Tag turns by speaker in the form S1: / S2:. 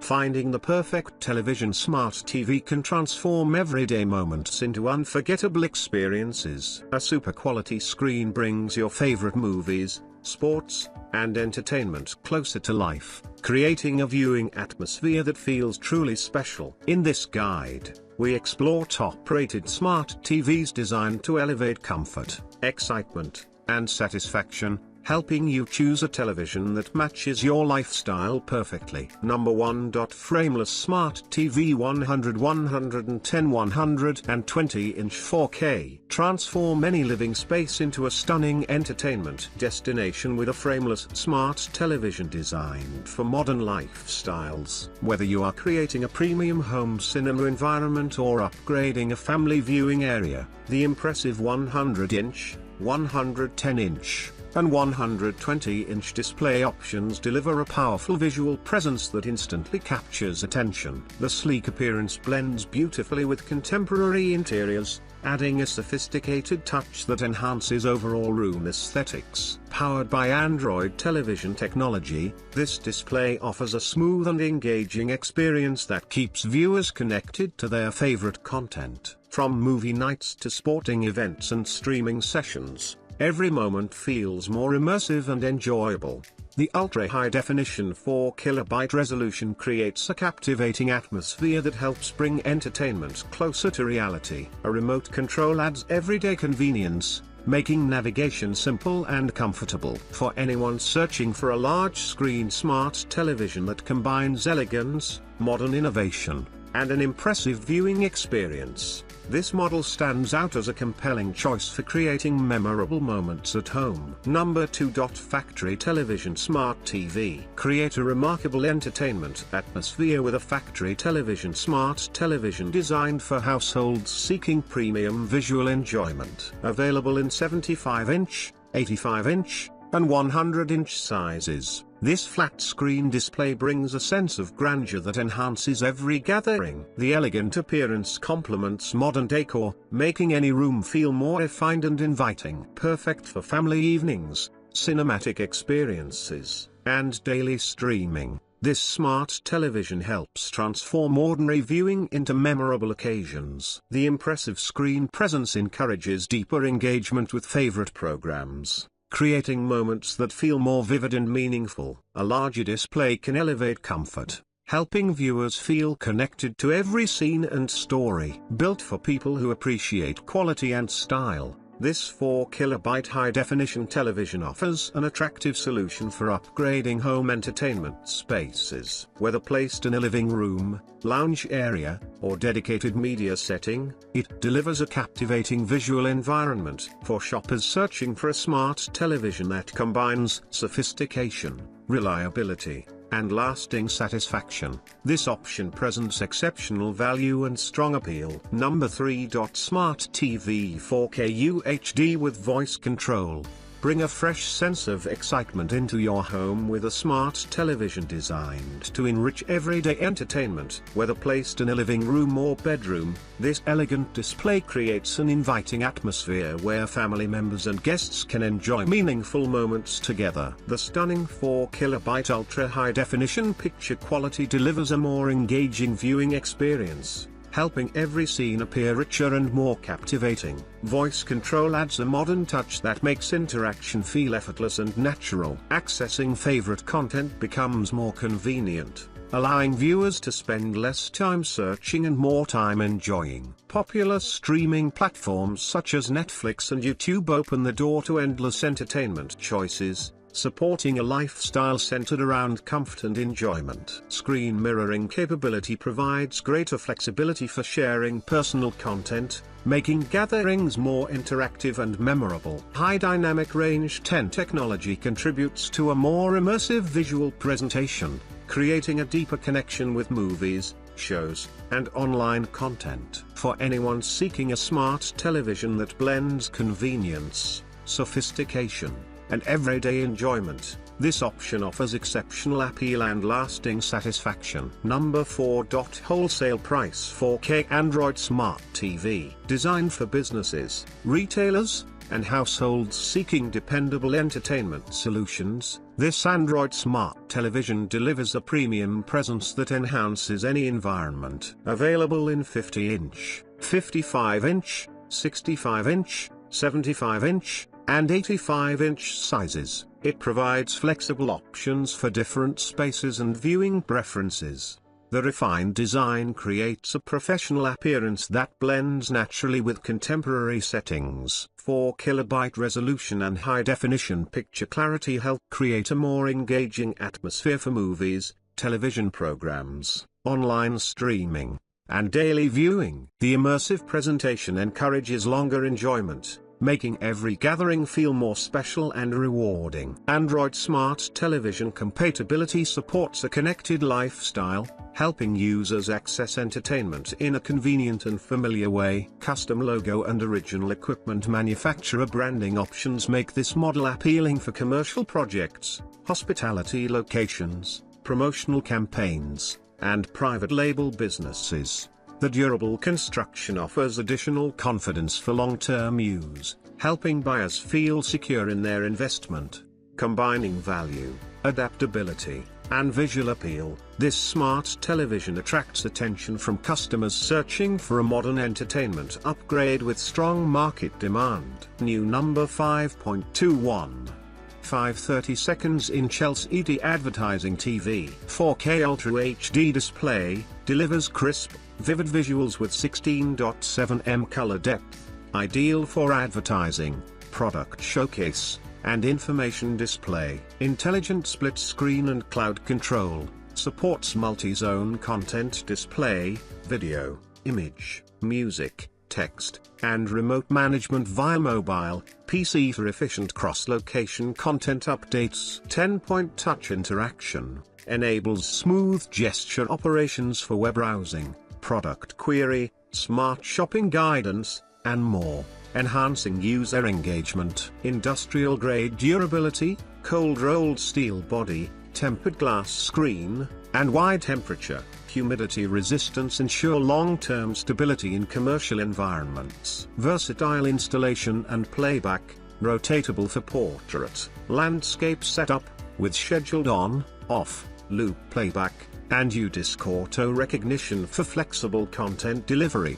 S1: Finding the perfect television smart TV can transform everyday moments into unforgettable experiences. A super quality screen brings your favorite movies, sports, and entertainment closer to life, creating a viewing atmosphere that feels truly special. In this guide, we explore top-rated smart TVs designed to elevate comfort, excitement, and satisfaction, helping you choose a television that matches your lifestyle perfectly. Number 1. Frameless Smart TV 110 120-inch 4K. Transform any living space into a stunning entertainment destination with a frameless smart television designed for modern lifestyles. Whether you are creating a premium home cinema environment or upgrading a family viewing area, the impressive 100-inch, 110-inch, and 120-inch display options deliver a powerful visual presence that instantly captures attention. The sleek appearance blends beautifully with contemporary interiors, adding a sophisticated touch that enhances overall room aesthetics. Powered by Android television technology, this display offers a smooth and engaging experience that keeps viewers connected to their favorite content. From movie nights to sporting events and streaming sessions, every moment feels more immersive and enjoyable. The ultra-high-definition 4KB resolution creates a captivating atmosphere that helps bring entertainment closer to reality. A remote control adds everyday convenience, making navigation simple and comfortable. For anyone searching for a large-screen smart television that combines elegance, modern innovation, and an impressive viewing experience, this model stands out as a compelling choice for creating memorable moments at home. Number 2. Factory Television Smart TV. Create a remarkable entertainment atmosphere with a factory television smart television designed for households seeking premium visual enjoyment. Available in 75-inch, 85-inch, and 100-inch sizes, this flat-screen display brings a sense of grandeur that enhances every gathering. The elegant appearance complements modern decor, making any room feel more refined and inviting. Perfect for family evenings, cinematic experiences, and daily streaming, this smart television helps transform ordinary viewing into memorable occasions. The impressive screen presence encourages deeper engagement with favorite programs, creating moments that feel more vivid and meaningful. A larger display can elevate comfort, helping viewers feel connected to every scene and story. Built for people who appreciate quality and style, this 4KB high-definition television offers an attractive solution for upgrading home entertainment spaces. Whether placed in a living room, lounge area, or dedicated media setting, it delivers a captivating visual environment. For shoppers searching for a smart television that combines sophistication, reliability, and lasting satisfaction, this option presents exceptional value and strong appeal. Number 3. Smart TV 4K UHD with voice control. Bring a fresh sense of excitement into your home with a smart television designed to enrich everyday entertainment. Whether placed in a living room or bedroom, this elegant display creates an inviting atmosphere where family members and guests can enjoy meaningful moments together. The stunning 4KB ultra-high-definition picture quality delivers a more engaging viewing experience, helping every scene appear richer and more captivating. Voice control adds a modern touch that makes interaction feel effortless and natural. Accessing favorite content becomes more convenient, allowing viewers to spend less time searching and more time enjoying. Popular streaming platforms such as Netflix and YouTube open the door to endless entertainment choices, supporting a lifestyle centered around comfort and enjoyment. Screen mirroring capability provides greater flexibility for sharing personal content, making gatherings more interactive and memorable. High dynamic range 10 technology contributes to a more immersive visual presentation, creating a deeper connection with movies, shows, and online content. For anyone seeking a smart television that blends convenience, sophistication, and everyday enjoyment, this option offers exceptional appeal and lasting satisfaction. Number 4. Wholesale price 4K Android Smart TV. Designed for businesses, retailers, and households seeking dependable entertainment solutions, this Android smart television delivers a premium presence that enhances any environment. Available in 50-inch, 55-inch, 65-inch, 75-inch, and 85-inch sizes, it provides flexible options for different spaces and viewing preferences. The refined design creates a professional appearance that blends naturally with contemporary settings. 4KB resolution and high-definition picture clarity help create a more engaging atmosphere for movies, television programs, online streaming, and daily viewing. The immersive presentation encourages longer enjoyment, making every gathering feel more special and rewarding. Android Smart Television compatibility supports a connected lifestyle, helping users access entertainment in a convenient and familiar way. Custom logo and original equipment manufacturer branding options make this model appealing for commercial projects, hospitality locations, promotional campaigns, and private label businesses. The durable construction offers additional confidence for long-term use, helping buyers feel secure in their investment. Combining value, adaptability, and visual appeal, this smart television attracts attention from customers searching for a modern entertainment upgrade with strong market demand. New number 5.21. 5/32 LCD advertising TV. 4K Ultra HD display, delivers crisp, vivid visuals with 16.7 color depth, ideal for advertising, product showcase, and information display. Intelligent split screen and cloud control, supports multi-zone content display, video, image, music, text, and remote management via mobile, PC for efficient cross-location content updates. 10-point touch interaction, enables smooth gesture operations for web browsing, product query, smart shopping guidance, and more, enhancing user engagement. Industrial-grade durability, cold-rolled steel body, tempered glass screen, and wide temperature, humidity resistance ensure long-term stability in commercial environments. Versatile installation and playback, rotatable for portrait, landscape setup, with scheduled on, off, loop playback, and UDisc auto recognition for flexible content delivery.